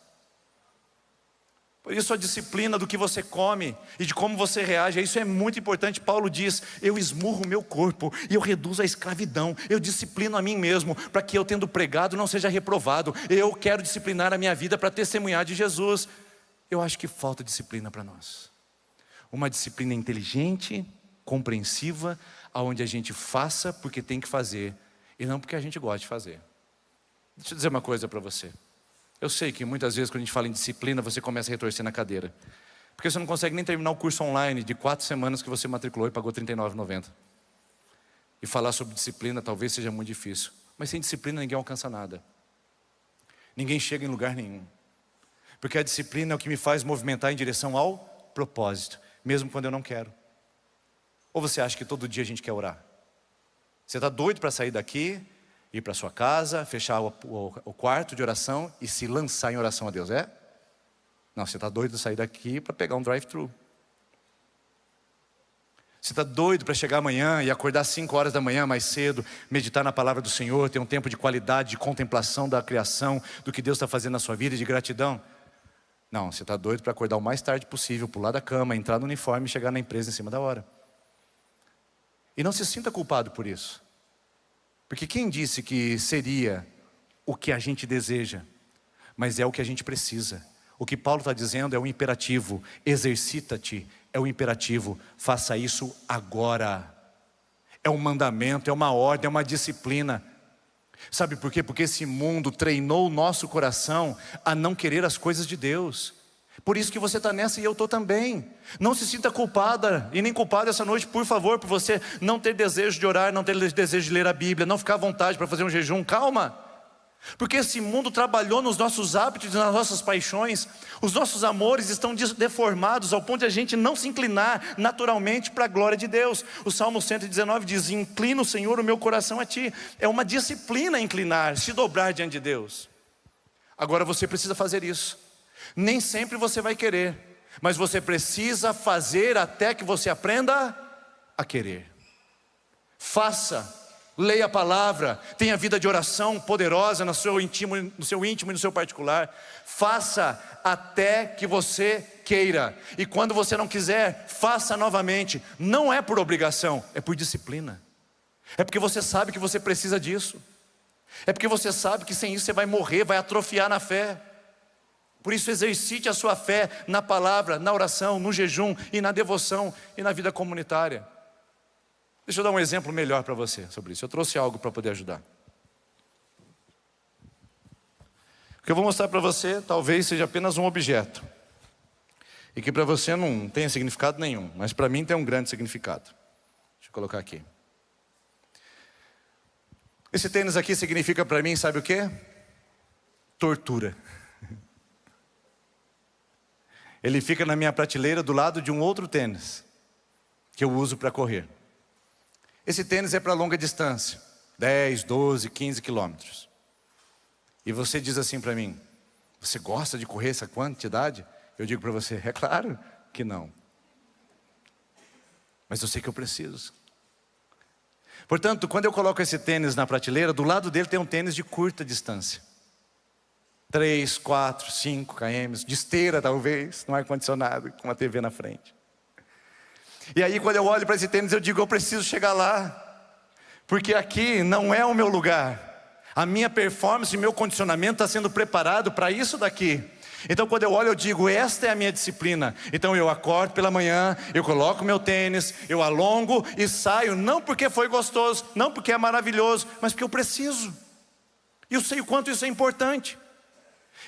Por isso a disciplina do que você come e de como você reage, isso é muito importante. Paulo diz, eu esmurro o meu corpo e eu reduzo a escravidão. Eu disciplino a mim mesmo, para que eu tendo pregado não seja reprovado. Eu quero disciplinar a minha vida para testemunhar de Jesus. Eu acho que falta disciplina para nós. Uma disciplina inteligente, compreensiva, onde a gente faça porque tem que fazer e não porque a gente gosta de fazer. Deixa eu dizer uma coisa para você. Eu sei que muitas vezes quando a gente fala em disciplina, você começa a retorcer na cadeira. Porque você não consegue nem terminar o curso online de 4 semanas que você matriculou e pagou R$ 39,90. E falar sobre disciplina talvez seja muito difícil. Mas sem disciplina ninguém alcança nada. Ninguém chega em lugar nenhum. Porque a disciplina é o que me faz movimentar em direção ao propósito, mesmo quando eu não quero. Ou você acha que todo dia a gente quer orar? Você está doido para sair daqui, ir para sua casa, fechar o quarto de oração e se lançar em oração a Deus, é? Não, você está doido de sair daqui para pegar um drive-thru. Você está doido para chegar amanhã e acordar 5 horas da manhã mais cedo, meditar na palavra do Senhor, ter um tempo de qualidade, de contemplação da criação, do que Deus está fazendo na sua vida e de gratidão? Não, você está doido para acordar o mais tarde possível, pular da cama, entrar no uniforme e chegar na empresa em cima da hora. E não se sinta culpado por isso. Porque quem disse que seria o que a gente deseja? Mas é o que a gente precisa. O que Paulo está dizendo é o imperativo. Exercita-te, é o imperativo. Faça isso agora. É um mandamento, é uma ordem, é uma disciplina. Sabe por quê? Porque esse mundo treinou o nosso coração a não querer as coisas de Deus. Por isso que você está nessa e eu estou também. Não se sinta culpada e nem culpado essa noite, por favor, por você não ter desejo de orar, não ter desejo de ler a Bíblia, não ficar à vontade para fazer um jejum. Calma. Porque esse mundo trabalhou nos nossos hábitos e nas nossas paixões. Os nossos amores estão deformados ao ponto de a gente não se inclinar naturalmente para a glória de Deus. O Salmo 119 diz, inclina o Senhor o meu coração a Ti. É uma disciplina inclinar, se dobrar diante de Deus. Agora você precisa fazer isso. Nem sempre você vai querer, mas você precisa fazer até que você aprenda a querer. Faça, leia a palavra, tenha vida de oração poderosa no seu íntimo e no seu particular. Faça até que você queira. E quando você não quiser, faça novamente. Não é por obrigação, é por disciplina. É porque você sabe que você precisa disso. É porque você sabe que sem isso você vai morrer, vai atrofiar na fé. Por isso exercite a sua fé na palavra, na oração, no jejum e na devoção e na vida comunitária. Deixa eu dar um exemplo melhor para você sobre isso. Eu trouxe algo para poder ajudar. O que eu vou mostrar para você talvez seja apenas um objeto. E que para você não tenha significado nenhum, mas para mim tem um grande significado. Deixa eu colocar aqui. Esse tênis aqui significa para mim, sabe o quê? Tortura. Ele fica na minha prateleira do lado de um outro tênis que eu uso para correr. Esse tênis é para longa distância, 10, 12, 15 quilômetros. E você diz assim para mim, você gosta de correr essa quantidade? Eu digo para você, é claro que não. Mas eu sei que eu preciso. Portanto, quando eu coloco esse tênis na prateleira, do lado dele tem um tênis de curta distância. 3, 4, 5 km, de esteira talvez, no ar-condicionado, com uma TV na frente. E aí quando eu olho para esse tênis eu digo, eu preciso chegar lá. Porque aqui não é o meu lugar. A minha performance, meu condicionamento está sendo preparado para isso daqui. Então quando eu olho eu digo, esta é a minha disciplina. Então eu acordo pela manhã, eu coloco meu tênis, eu alongo e saio, não porque foi gostoso, não porque é maravilhoso, mas porque eu preciso. E eu sei o quanto isso é importante.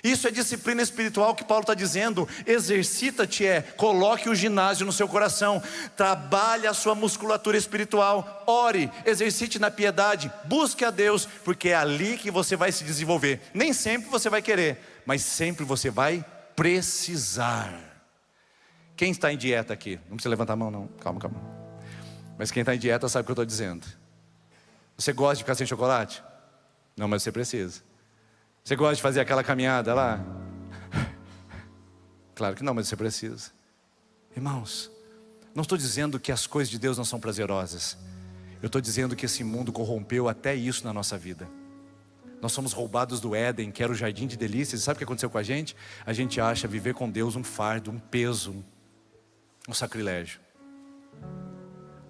Isso é disciplina espiritual que Paulo está dizendo. Exercita-te, coloque o ginásio no seu coração, trabalhe a sua musculatura espiritual, ore, exercite na piedade, busque a Deus, porque é ali que você vai se desenvolver. Nem sempre você vai querer, mas sempre você vai precisar. Quem está em dieta aqui? Não precisa levantar a mão não, calma. Mas quem está em dieta sabe o que eu estou dizendo. Você gosta de ficar sem chocolate? Não, mas você precisa. Você gosta de fazer aquela caminhada lá? Claro que não, mas você precisa. Irmãos, não estou dizendo que as coisas de Deus não são prazerosas. Eu estou dizendo que esse mundo corrompeu até isso na nossa vida. Nós somos roubados do Éden, que era o jardim de delícias. E sabe o que aconteceu com a gente? A gente acha viver com Deus um fardo, um peso, um sacrilégio.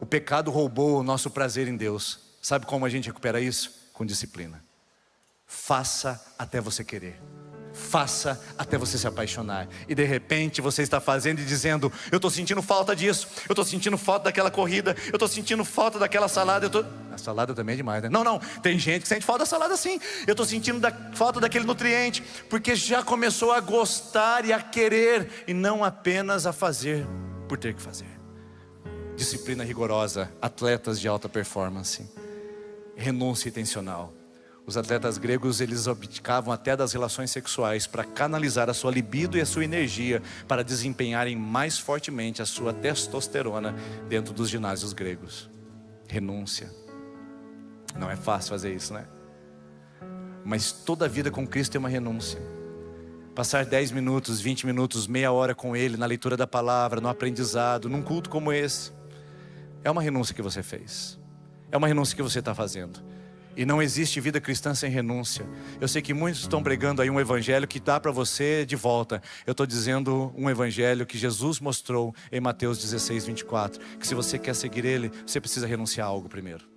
O pecado roubou o nosso prazer em Deus. Sabe como a gente recupera isso? Com disciplina. Faça até você querer. Faça até você se apaixonar. E de repente você está fazendo e dizendo, eu estou sentindo falta disso, eu estou sentindo falta daquela corrida, eu estou sentindo falta daquela salada, A salada também é demais, né? Não, tem gente que sente falta da salada sim. Eu estou sentindo falta daquele nutriente, porque já começou a gostar e a querer, e não apenas a fazer por ter que fazer. Disciplina rigorosa, atletas de alta performance, renúncia intencional. Os atletas gregos, eles abdicavam até das relações sexuais para canalizar a sua libido e a sua energia para desempenharem mais fortemente a sua testosterona dentro dos ginásios gregos. Renúncia. Não é fácil fazer isso, né? Mas toda a vida com Cristo é uma renúncia. Passar 10 minutos, 20 minutos, meia hora com Ele, na leitura da palavra, no aprendizado, num culto como esse, é uma renúncia que você fez. É uma renúncia que você está fazendo. E não existe vida cristã sem renúncia. Eu sei que muitos estão pregando aí um evangelho que dá para você de volta. Eu estou dizendo um evangelho que Jesus mostrou em Mateus 16, 24. Que se você quer seguir Ele, você precisa renunciar a algo primeiro.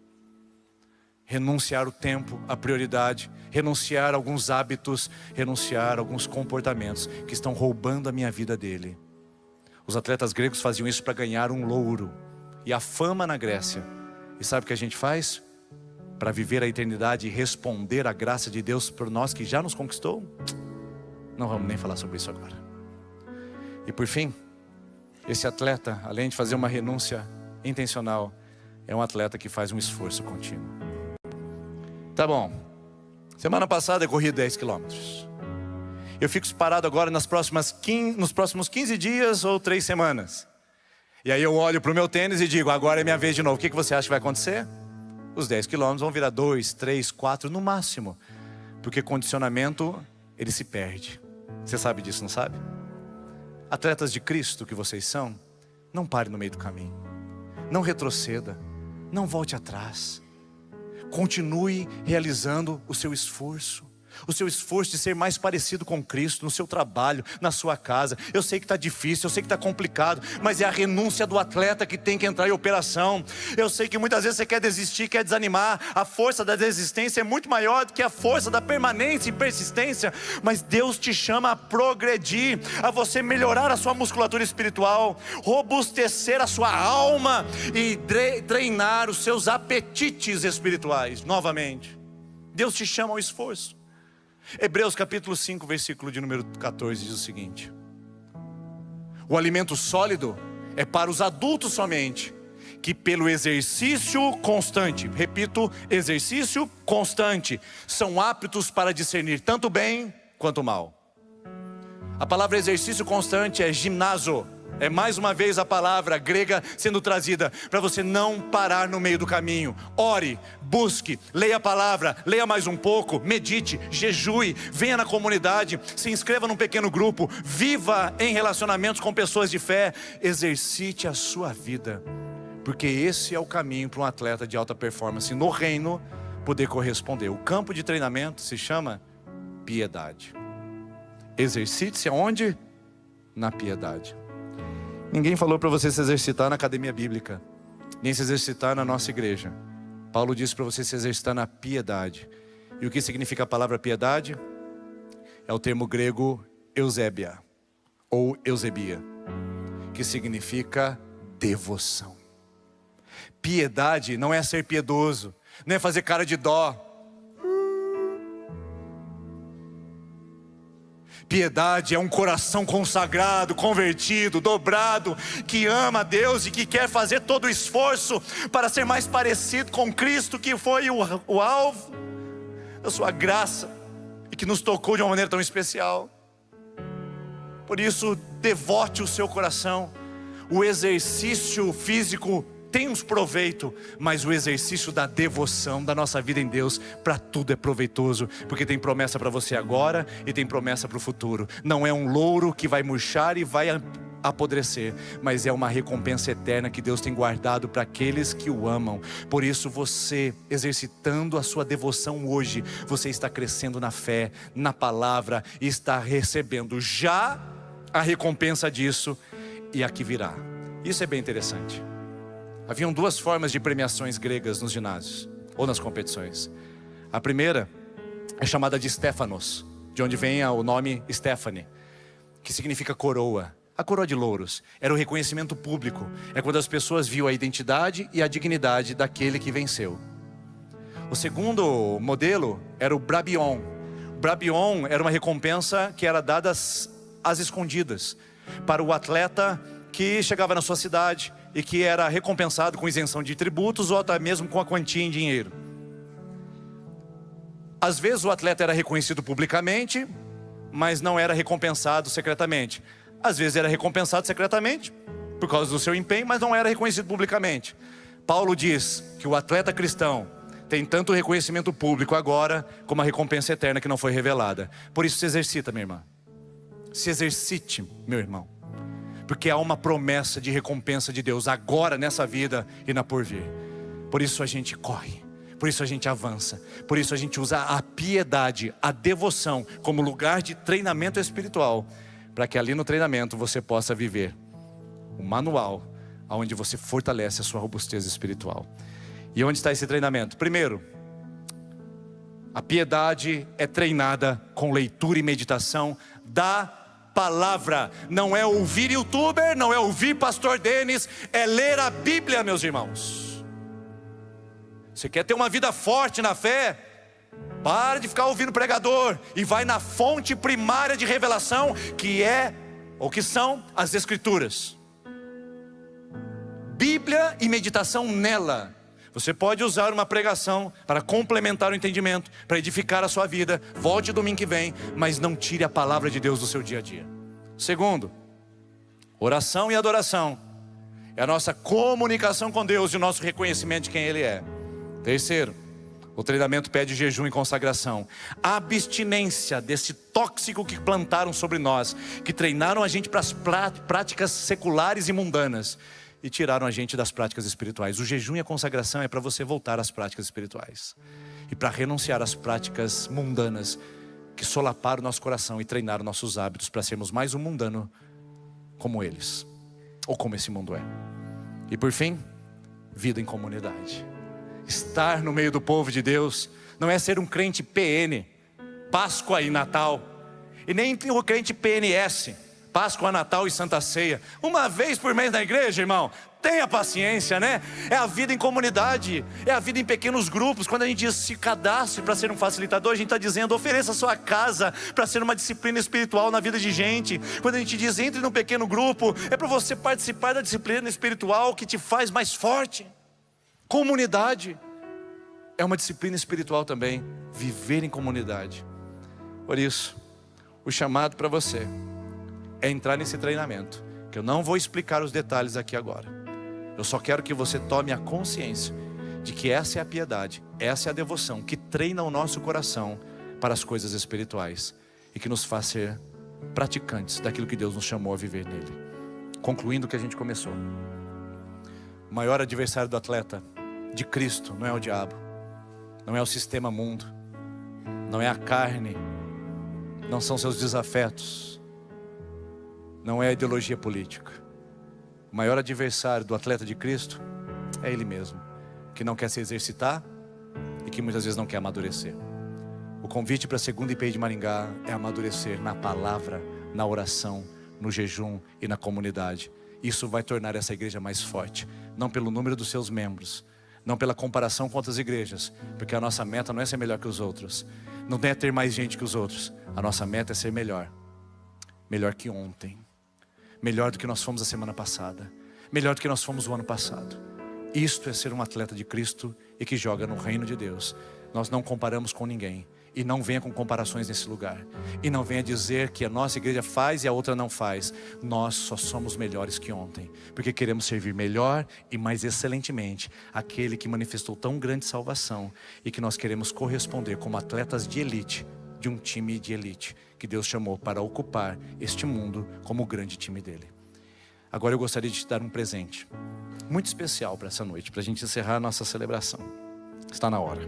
Renunciar o tempo, a prioridade. Renunciar a alguns hábitos. Renunciar a alguns comportamentos que estão roubando a minha vida dele. Os atletas gregos faziam isso para ganhar um louro e a fama na Grécia. E sabe o que a gente faz? Para viver a eternidade e responder à graça de Deus por nós que já nos conquistou? Não vamos nem falar sobre isso agora. E por fim, esse atleta, além de fazer uma renúncia intencional, é um atleta que faz um esforço contínuo. Tá bom, semana passada eu corri 10 quilômetros. Eu fico parado agora nos próximos 15 dias ou 3 semanas. E aí eu olho para o meu tênis e digo, agora é minha vez de novo. O que você acha que vai acontecer? Os 10 quilômetros vão virar 2, 3, 4 no máximo. Porque condicionamento, ele se perde. Você sabe disso, não sabe? Atletas de Cristo que vocês são, não pare no meio do caminho. Não retroceda. Não volte atrás. Continue realizando o seu esforço. O seu esforço de ser mais parecido com Cristo no seu trabalho, na sua casa. Eu sei que está difícil, eu sei que está complicado, mas é a renúncia do atleta que tem que entrar em operação. Eu sei que muitas vezes você quer desistir, quer desanimar. A força da desistência é muito maior do que a força da permanência e persistência. Mas Deus te chama a progredir, a você melhorar a sua musculatura espiritual, robustecer a sua alma e treinar os seus apetites espirituais novamente. Deus te chama ao esforço. Hebreus capítulo 5, versículo de número 14 diz o seguinte: o alimento sólido é para os adultos somente, que pelo exercício constante, repito, exercício constante, são aptos para discernir tanto bem quanto mal. A palavra exercício constante é gimnazo. É mais uma vez a palavra grega sendo trazida para você não parar no meio do caminho. Ore, busque, leia a palavra, leia mais um pouco, medite, jejue, venha na comunidade, se inscreva num pequeno grupo, viva em relacionamentos com pessoas de fé, exercite a sua vida, porque esse é o caminho para um atleta de alta performance no reino poder corresponder. O campo de treinamento se chama piedade. Exercite-se aonde? Na piedade. Ninguém falou para você se exercitar na academia bíblica, nem se exercitar na nossa igreja. Paulo disse para você se exercitar na piedade. E o que significa a palavra piedade? É o termo grego Eusébia, ou Eusebia, que significa devoção. Piedade não é ser piedoso, não é fazer cara de dó. Piedade é um coração consagrado, convertido, dobrado, que ama a Deus e que quer fazer todo o esforço para ser mais parecido com Cristo, que foi o alvo da sua graça e que nos tocou de uma maneira tão especial. Por isso, devote o seu coração. O exercício físico tem uns proveito, mas o exercício da devoção da nossa vida em Deus, para tudo é proveitoso, porque tem promessa para você agora e tem promessa para o futuro. Não é um louro que vai murchar e vai apodrecer, mas é uma recompensa eterna que Deus tem guardado para aqueles que o amam. Por isso, você exercitando a sua devoção hoje, você está crescendo na fé, na palavra, e está recebendo já a recompensa disso e a que virá. Isso é bem interessante. Haviam duas formas de premiações gregas nos ginásios ou nas competições. A primeira é chamada de Stéphanos, de onde vem o nome Stephanie, que significa coroa. A coroa de louros era o reconhecimento público. É quando as pessoas viam a identidade e a dignidade daquele que venceu. O segundo modelo era o Brabion. O Brabion era uma recompensa que era dada às escondidas para o atleta que chegava na sua cidade e que era recompensado com isenção de tributos ou até mesmo com a quantia em dinheiro. Às vezes o atleta era reconhecido publicamente, mas não era recompensado secretamente. Às vezes era recompensado secretamente por causa do seu empenho, mas não era reconhecido publicamente. Paulo diz que o atleta cristão tem tanto reconhecimento público agora, como a recompensa eterna que não foi revelada. Por isso se exercita, minha irmã. Se exercite, meu irmão. Porque há uma promessa de recompensa de Deus agora nessa vida e na porvir. Por isso a gente corre, por isso a gente avança, por isso a gente usa a piedade, a devoção como lugar de treinamento espiritual, para que ali no treinamento você possa viver um manual onde você fortalece a sua robustez espiritual. E onde está esse treinamento? Primeiro, a piedade é treinada com leitura e meditação da palavra. Não é ouvir youtuber, não é ouvir pastor Denis, é ler a Bíblia, meus irmãos. Você quer ter uma vida forte na fé? Para de ficar ouvindo pregador e vai na fonte primária de revelação, que é, ou que são, as Escrituras. Bíblia e meditação nela. Você pode usar uma pregação para complementar o entendimento, para edificar a sua vida. Volte domingo que vem, mas não tire a palavra de Deus do seu dia a dia. Segundo, oração e adoração. É a nossa comunicação com Deus e o nosso reconhecimento de quem Ele é. Terceiro, o treinamento pede jejum e consagração. A abstinência desse tóxico que plantaram sobre nós, que treinaram a gente para as práticas seculares e mundanas, e tiraram a gente das práticas espirituais. O jejum e a consagração é para você voltar às práticas espirituais. E para renunciar às práticas mundanas que solaparam o nosso coração e treinaram nossos hábitos para sermos mais um mundano como eles. Ou como esse mundo é. E por fim, vida em comunidade. Estar no meio do povo de Deus não é ser um crente PN, Páscoa e Natal. E nem o crente PNS, Páscoa, Natal e Santa Ceia, uma vez por mês na igreja, irmão. Tenha paciência, né? É a vida em comunidade, é a vida em pequenos grupos. Quando a gente diz se cadastre para ser um facilitador, a gente está dizendo ofereça a sua casa para ser uma disciplina espiritual na vida de gente. Quando a gente diz entre num pequeno grupo, é para você participar da disciplina espiritual que te faz mais forte. Comunidade é uma disciplina espiritual também, viver em comunidade. Por isso, o chamado para você é entrar nesse treinamento, que eu não vou explicar os detalhes aqui agora. Eu só quero que você tome a consciência de que essa é a piedade, essa é a devoção que treina o nosso coração para as coisas espirituais e que nos faz ser praticantes daquilo que Deus nos chamou a viver nele. Concluindo o que a gente começou, o maior adversário do atleta de Cristo não é o diabo, não é o sistema mundo, não é a carne, não são seus desafetos, não é a ideologia política. O maior adversário do atleta de Cristo é ele mesmo, que não quer se exercitar e que muitas vezes não quer amadurecer. O convite para a segunda IPI de Maringá é amadurecer na palavra, na oração, no jejum e na comunidade. Isso vai tornar essa igreja mais forte, não pelo número dos seus membros, não pela comparação com outras igrejas, porque a nossa meta não é ser melhor que os outros, não é ter mais gente que os outros. A nossa meta é ser melhor que ontem, melhor do que nós fomos a semana passada, melhor do que nós fomos o ano passado. Isto é ser um atleta de Cristo e que joga no reino de Deus. Nós não comparamos com ninguém. E não venha com comparações nesse lugar. E não venha dizer que a nossa igreja faz e a outra não faz. Nós só somos melhores que ontem, porque queremos servir melhor e mais excelentemente aquele que manifestou tão grande salvação, e que nós queremos corresponder como atletas de elite, de um time de elite que Deus chamou para ocupar este mundo como o grande time dele. Agora eu gostaria de te dar um presente muito especial para essa noite, para a gente encerrar a nossa celebração. Está na hora.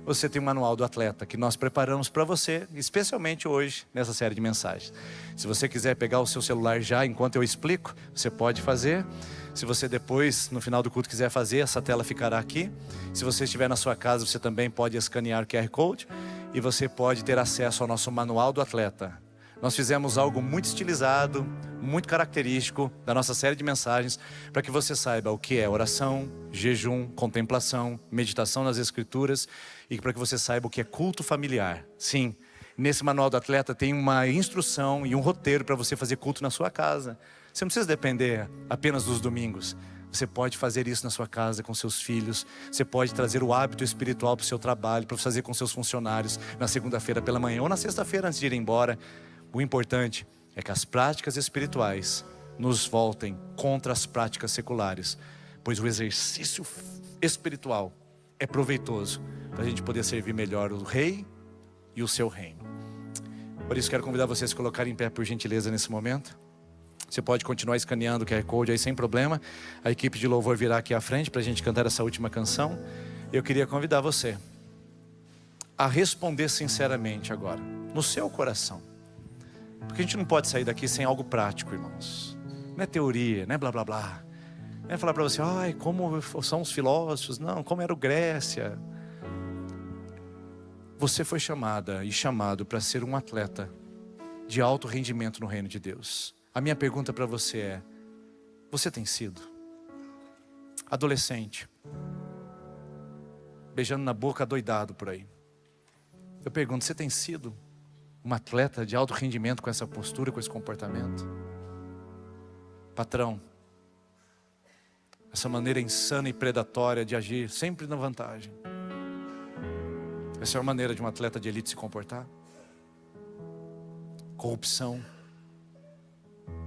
Você tem um manual do atleta que nós preparamos para você, especialmente hoje, nessa série de mensagens. Se você quiser pegar o seu celular já enquanto eu explico, você pode fazer. Se você depois, no final do culto, quiser fazer, essa tela ficará aqui. Se você estiver na sua casa, você também pode escanear o QR Code e você pode ter acesso ao nosso manual do atleta. Nós fizemos algo muito estilizado, muito característico da nossa série de mensagens, para que você saiba o que é oração, jejum, contemplação, meditação nas Escrituras, e para que você saiba o que é culto familiar. Sim, nesse manual do atleta tem uma instrução e um roteiro para você fazer culto na sua casa. Você não precisa depender apenas dos domingos. Você pode fazer isso na sua casa com seus filhos. Você pode trazer o hábito espiritual para o seu trabalho, para fazer com seus funcionários na segunda-feira pela manhã ou na sexta-feira antes de ir embora. O importante é que as práticas espirituais nos voltem contra as práticas seculares, pois o exercício espiritual é proveitoso para a gente poder servir melhor o rei e o seu reino. Por isso quero convidar vocês a se colocarem em pé, por gentileza, nesse momento. Você pode continuar escaneando o QR Code aí sem problema. A equipe de louvor virá aqui à frente para a gente cantar essa última canção. Eu queria convidar você a responder sinceramente agora, no seu coração. Porque a gente não pode sair daqui sem algo prático, irmãos. Não é teoria, não é blá blá blá. Não é falar para você, ai, como são os filósofos. Não, como era o Grécia. Você foi chamada e chamado para ser um atleta de alto rendimento no reino de Deus. A minha pergunta para você é, você tem sido? Adolescente, beijando na boca adoidado por aí. Eu pergunto, você tem sido um atleta de alto rendimento com essa postura, com esse comportamento? Patrão, essa maneira insana e predatória de agir sempre na vantagem, essa é a maneira de um atleta de elite se comportar? Corrupção,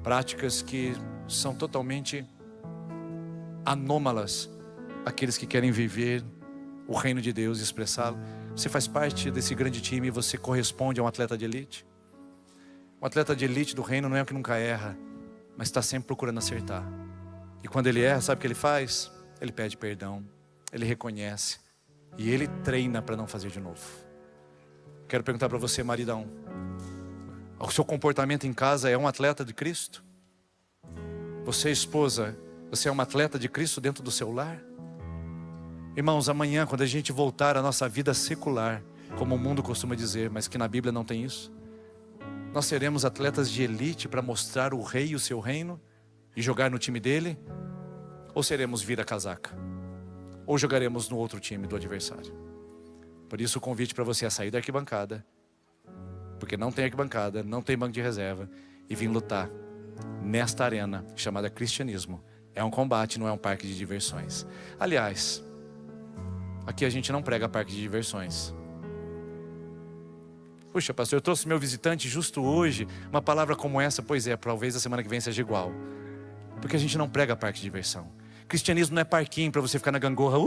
práticas que são totalmente anômalas àqueles que querem viver o reino de Deus e expressá-lo. Você faz parte desse grande time e você corresponde a um atleta de elite? Um atleta de elite do reino não é o que nunca erra, mas está sempre procurando acertar. E quando ele erra, sabe o que ele faz? Ele pede perdão, ele reconhece e ele treina para não fazer de novo. Quero perguntar para você, maridão, o seu comportamento em casa é um atleta de Cristo? Você, esposa, você é uma atleta de Cristo dentro do seu lar? Irmãos, amanhã, quando a gente voltar à nossa vida secular, como o mundo costuma dizer, mas que na Bíblia não tem isso, nós seremos atletas de elite para mostrar o rei e o seu reino e jogar no time dele? Ou seremos vira-casaca? Ou jogaremos no outro time do adversário? Por isso o convite para você é sair da arquibancada, porque não tem arquibancada, não tem banco de reserva, e vir lutar nesta arena chamada cristianismo. É um combate, não é um parque de diversões. Aliás, aqui a gente não prega parque de diversões. Puxa, pastor, eu trouxe meu visitante justo hoje. Uma palavra como essa, pois é, talvez a semana que vem seja igual. Porque a gente não prega parque de diversão. Cristianismo não é parquinho para você ficar na gangorra.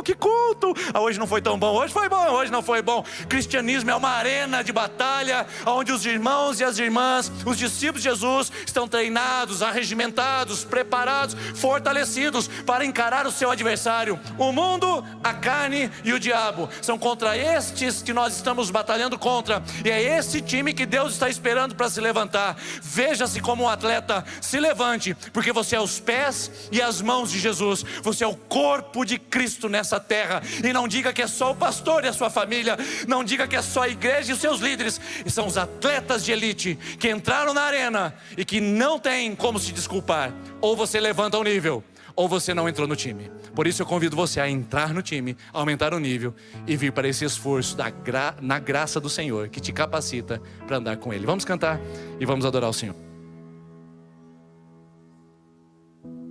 Que culto! Hoje não foi tão bom, hoje foi bom, hoje não foi bom. Cristianismo é uma arena de batalha, onde os irmãos e as irmãs, os discípulos de Jesus, estão treinados, arregimentados, preparados, fortalecidos para encarar o seu adversário. O mundo, a carne e o diabo. São contra estes que nós estamos batalhando contra. E é esse time que Deus está esperando para se levantar. Veja-se como um atleta, se levante, porque você é os pés e as mãos de Jesus. Você é o corpo de Cristo nessa nessa terra. E não diga que é só o pastor e a sua família, não diga que é só a igreja e os seus líderes. E são os atletas de elite que entraram na arena e que não tem como se desculpar. Ou você levanta o nível, ou você não entrou no time. Por isso eu convido você a entrar no time, aumentar o nível e vir para esse esforço na graça do Senhor, que te capacita para andar com Ele. Vamos cantar e vamos adorar o Senhor.